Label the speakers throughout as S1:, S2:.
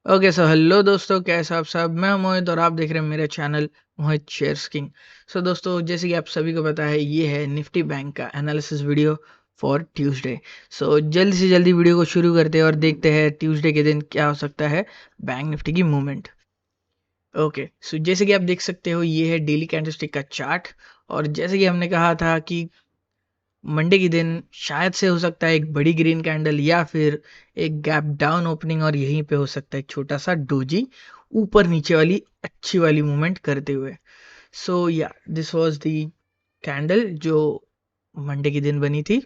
S1: Okay so hello दोस्तों, कैसे आप सब। मैं मोहित और आप देख रहे हैं मेरा चैनल मोहित शेयर्स किंग। सो दोस्तों, जैसे कि आप सभी को पता है, ये है निफ्टी बैंक का एनालिसिस वीडियो फॉर ट्यूसडे। सो जल्दी से जल्दी वीडियो को शुरू करते हैं और देखते हैं ट्यूसडे के दिन क्या हो सकता है बैंक निफ्टी की मूवमेंट। ओके सो जैसे कि आप देख सकते हो, ये है डेली कैंडलस्टिक का चार्ट। और जैसे कि हमने कहा था कि मंडे के दिन शायद से हो सकता है एक बड़ी ग्रीन कैंडल या फिर एक गैप डाउन ओपनिंग, और यहीं पे हो सकता है एक छोटा सा डोजी ऊपर नीचे वाली अच्छी वाली मूवमेंट करते हुए। सो या दिस वाज द कैंडल जो मंडे के दिन बनी थी।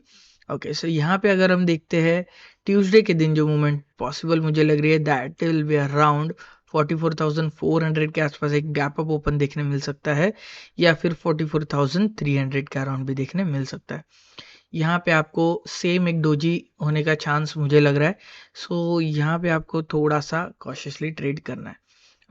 S1: ओके सो यहाँ पे अगर हम देखते हैं ट्यूसडे के दिन जो मूवमेंट पॉसिबल मुझे लग रही है, दैट विल बी अराउंड 44,400 के आसपास एक गैप अप ओपन देखने मिल सकता है, या फिर 44,300 के अराउंड भी देखने मिल सकता है। यहाँ पे आपको सेम एक डोजी होने का चांस मुझे लग रहा है। सो यहाँ पे आपको थोड़ा सा कॉशियसली ट्रेड करना है।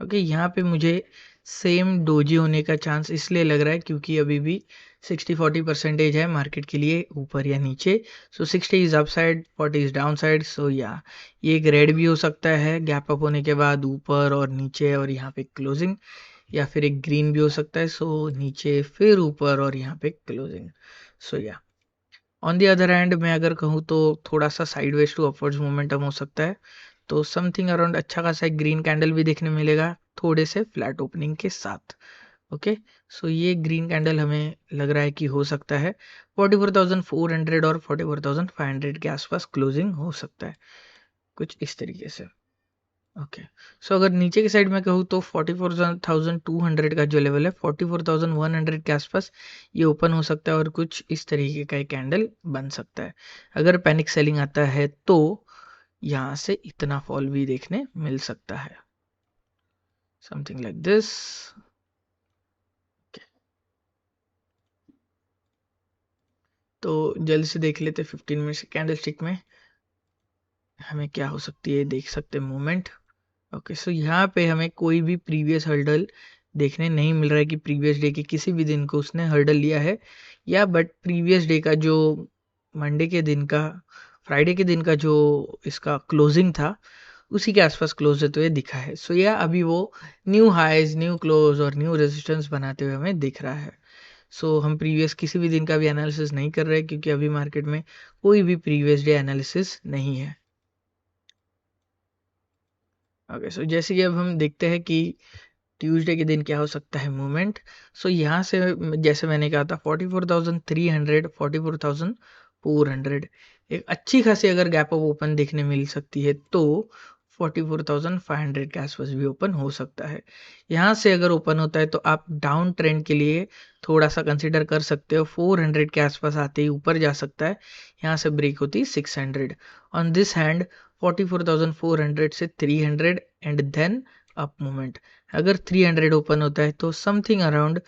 S1: ओके, यहाँ पे मुझे सेम डोजी होने का चांस इसलिए लग रहा है क्योंकि अभी भी 60-40% है मार्केट के लिए ऊपर या नीचे। So 60 is up side, 40 is down side. So या ये एक रेड भी हो सकता है गैप अप होने के बाद ऊपर और नीचे और यहाँ पे क्लोजिंग, या फिर एक ग्रीन भी हो सकता है। सो नीचे फिर ऊपर और यहाँ पे क्लोजिंग। सो या ऑन दी अदर हैंड मैं अगर कहूँ तो थोड़ा सा साइडवेज टू अपवर्ड्स मोमेंटम हो सकता है। तो समथिंग अराउंड अच्छा खासा एक ग्रीन कैंडल भी देखने मिलेगा थोड़े से फ्लैट ओपनिंग के साथ। ओके सो ये ग्रीन कैंडल हमें लग रहा है कि हो सकता है 44,400 और 44,500 के आसपास क्लोजिंग हो सकता है, कुछ इस तरीके से। ओके सो अगर नीचे की साइड में कहूँ तो 44,200 का जो लेवल है 44,100 के आसपास ये ओपन हो सकता है और कुछ इस तरीके का एक कैंडल बन सकता है। अगर पैनिक सेलिंग आता है तो यहाँ से इतना फॉल भी देखने मिल सकता है, समथिंग लाइक दिस। तो जल्दी से देख लेते 15 मिनट्स के कैंडल स्टिक में हमें क्या हो सकती है, देख सकते हैं मूवमेंट। ओके सो यहाँ पे हमें कोई भी प्रीवियस हर्डल देखने नहीं मिल रहा है कि प्रीवियस डे के किसी भी दिन को उसने हर्डल लिया है, या बट प्रीवियस डे का जो मंडे के दिन का, फ्राइडे के दिन का जो इसका क्लोजिंग था उसी के आसपास क्लोज होते हुए दिखा है। सो या अभी वो न्यू हाइज, न्यू क्लोज और न्यू रेजिस्टेंस बनाते हुए हमें दिख रहा है। सो हम प्रीवियस किसी भी दिन का भी एनालिसिस नहीं कर रहे क्योंकि अभी मार्केट में कोई भी प्रीवियस डे एनालिसिस नहीं है। ओके सो जैसे कि अब हम देखते हैं कि ट्यूसडे के दिन क्या हो सकता है मूवमेंट। सो यहाँ से जैसे मैंने कहा था 44,300, 44,400 एक अच्छी खासी अगर गैप ऑफ ओपन देखने मिल सकती है तो 44,500 के आसपास भी ओपन हो सकता है। यहाँ से अगर ओपन होता है तो आप डाउन ट्रेंड के लिए थोड़ा सा कंसिडर कर सकते हो। 400 के आसपास आते ही ऊपर जा सकता है, यहाँ से ब्रेक होती है 600 ऑन दिस हैंड। 44,400 से 300 एंड देन अप मूवमेंट। अगर 300 ओपन होता है तो समथिंग अराउंड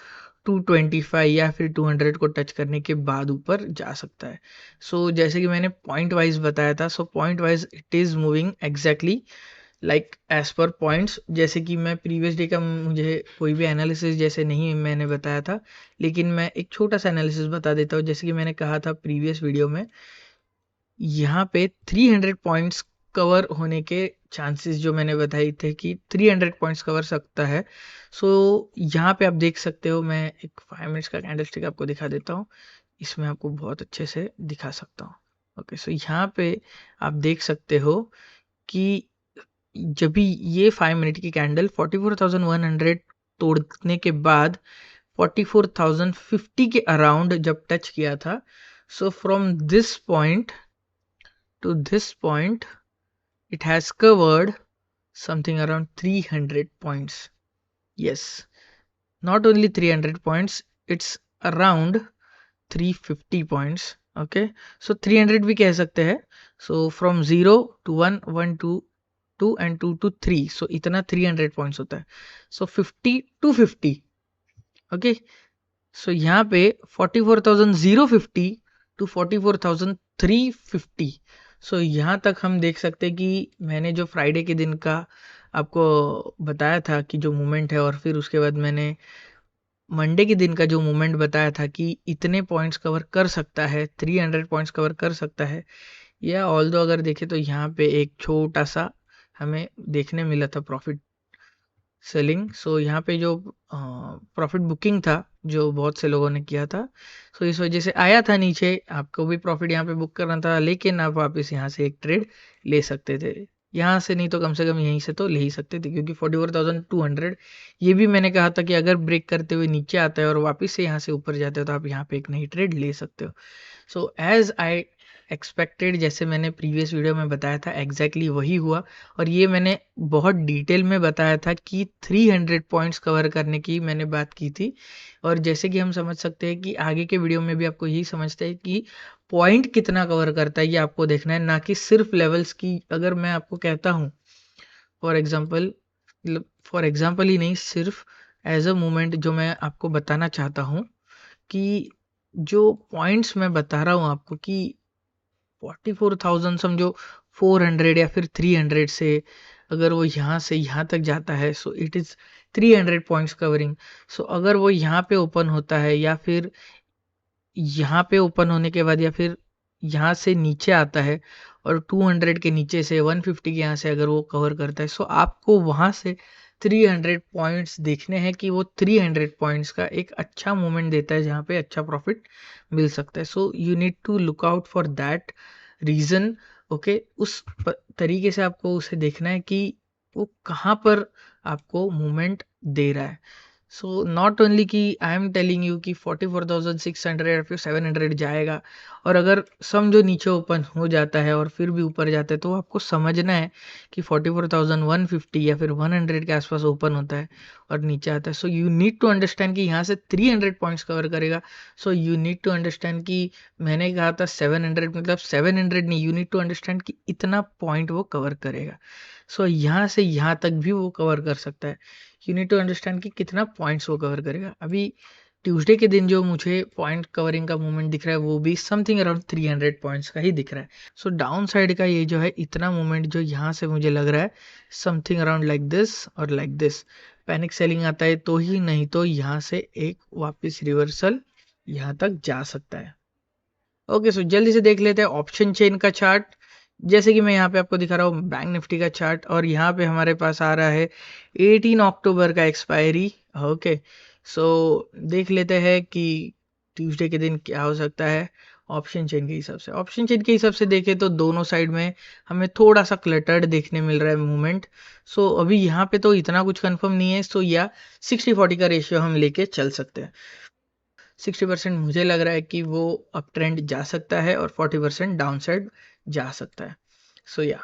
S1: 225 या फिर 200 को टच करने के बाद ऊपर जा सकता है। सो जैसे कि मैंने पॉइंट वाइज बताया था, so point wise it is moving exactly like edge पर पॉइंट्स। जैसे कि मैं प्रीवियस डे का मुझे कोई भी एनालिसिस जैसे नहीं मैंने बताया था, लेकिन मैं एक छोटा सा एनालिसिस बता देता हूँ। जैसे कि मैंने कहा था प्रीवियस वीडियो में, यहाँ पे 300 पॉइंट्स कवर होने के चांसेस जो मैंने बताए थे कि 300 पॉइंट्स कवर सकता है। सो यहाँ पे आप देख सकते हो, मैं एक 5 मिनट्स का कैंडलस्टिक आपको दिखा देता हूँ, इसमें आपको बहुत अच्छे से दिखा सकता हूँ। ओके सो यहाँ पे आप देख सकते हो कि जब भी ये 5 मिनट की कैंडल 44,100 तोड़ने के बाद 44,050 के अराउंड जब टच किया था, so from this point to this point it has covered something around 300 points. Yes, not only 300 points, it's around 350 points. Okay, so 300 भी कह सकते हैं। so from 0 to 1, 1 to 2 and 2 to 3, so इतना 300 points होता है। so 50 to 50। okay, so यहाँ पे 44,050 to 44,350। सो यहाँ तक हम देख सकते हैं कि मैंने जो फ्राइडे के दिन का आपको बताया था कि जो मूवमेंट है, और फिर उसके बाद मैंने मंडे के दिन का जो मूवमेंट बताया था कि इतने पॉइंट्स कवर कर सकता है, 300 पॉइंट्स कवर कर सकता है। या ऑल्दो अगर देखें तो यहाँ पे एक छोटा सा हमें देखने मिला था प्रॉफिट सेलिंग। सो यहाँ पे जो प्रॉफिट बुकिंग था जो बहुत से लोगों ने किया था, सो इस वजह से आया था नीचे, आपको भी प्रॉफिट यहाँ पे बुक करना था, लेकिन आप वापस यहाँ से एक ट्रेड ले सकते थे। यहाँ से नहीं तो कम से कम यहीं से तो ले ही सकते थे, क्योंकि 44,200 ये भी मैंने कहा था कि अगर ब्रेक करते हुए नीचे आता है और वापस से यहाँ से ऊपर जाते हो तो आप यहाँ पे एक नई ट्रेड ले सकते हो। सो एज आई एक्सपेक्टेड, जैसे मैंने प्रीवियस वीडियो में बताया था, एग्जैक्टली वही हुआ। और ये मैंने बहुत डिटेल में बताया था कि 300 पॉइंट्स कवर करने की मैंने बात की थी। और जैसे कि हम समझ सकते हैं कि आगे के वीडियो में भी आपको यही समझते हैं कि पॉइंट कितना कवर करता है ये आपको देखना है, ना कि सिर्फ लेवल्स की। अगर मैं आपको कहता हूँ फॉर एग्जाम्पल, फॉर एग्जाम्पल ही नहीं, सिर्फ एज अ मूवमेंट जो मैं आपको बताना चाहता हूँ कि जो पॉइंट्स मैं बता रहा हूँ आपको कि 44,000 समझो, 400 या फिर 300 से अगर वो यहाँ से यहाँ तक जाता है, so it is 300 points covering. So अगर वो यहाँ पे ओपन होता है या फिर यहाँ पे ओपन होने के बाद या फिर यहाँ से नीचे आता है और 200 के नीचे से 150 के यहाँ से अगर वो कवर करता है, सो आपको वहाँ से 300 पॉइंट्स देखने हैं कि वो 300 पॉइंट्स का एक अच्छा मूवमेंट देता है जहाँ पे अच्छा प्रॉफिट मिल सकता है। So you need to look out for that reason. Okay, उस तरीके से आपको उसे देखना है कि वो कहाँ पर आपको मूवमेंट दे रहा है। सो नॉट ओनली कि आई एम टेलिंग यू कि 44,600 या फिर 700 जाएगा, और अगर समझो नीचे ओपन हो जाता है और फिर भी ऊपर जाता है, तो आपको समझना है कि 44,150 या फिर 100 के आसपास ओपन होता है और नीचे आता है। So you need to understand कि यहाँ से 300 पॉइंट्स कवर करेगा। So you need to understand कि मैंने कहा था 700, मतलब 700 नहीं, यू नीड टू अंडरस्टैंड कि इतना पॉइंट वो कवर करेगा। सो यहाँ से यहाँ तक भी वो कवर कर सकता है। यू नीड टू अंडरस्टैंड कि कितना पॉइंट्स वो कवर करेगा। अभी ट्यूसडे के दिन जो मुझे पॉइंट कवरिंग का मूवमेंट दिख रहा है वो भी समथिंग अराउंड 300 पॉइंट्स का ही दिख रहा है। सो डाउन साइड का ये जो है इतना मूवमेंट जो यहाँ से मुझे लग रहा है समथिंग अराउंड लाइक दिस और लाइक दिस, पैनिक सेलिंग आता है तो ही, नहीं तो यहाँ से एक वापस रिवर्सल यहाँ तक जा सकता है। ओके, सो जल्दी से देख लेते हैं ऑप्शन चेन का चार्ट। जैसे कि मैं यहाँ पे आपको दिखा रहा हूँ बैंक निफ्टी का चार्ट, और यहाँ पे हमारे पास आ रहा है 18 अक्टूबर का एक्सपायरी। ओके, सो देख लेते हैं कि ट्यूसडे के दिन क्या हो सकता है ऑप्शन चेन के हिसाब से। ऑप्शन चेन के हिसाब से देखें तो दोनों साइड में हमें थोड़ा सा क्लटर्ड देखने मिल रहा है मूवमेंट। सो अभी यहाँ पे तो इतना कुछ कंफर्म नहीं है, सो या 60-40 का रेशियो हम लेके चल सकते हैं। 60% मुझे लग रहा है कि वो अप ट्रेंड जा सकता है और 40% डाउन साइड जा सकता है। सो या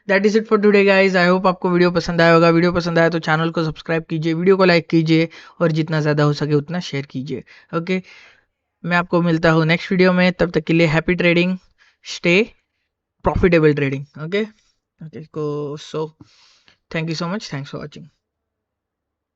S1: that is it for today guys. I hope आपको वीडियो पसंद आया होगा। वीडियो पसंद आया तो चैनल को सब्सक्राइब कीजिए, वीडियो को लाइक कीजिए और जितना ज़्यादा हो सके उतना शेयर कीजिए। ओके, मैं आपको मिलता हूँ नेक्स्ट वीडियो में, तब तक के लिए happy trading, stay profitable trading. Okay okay, so thank you so much, thanks for watching.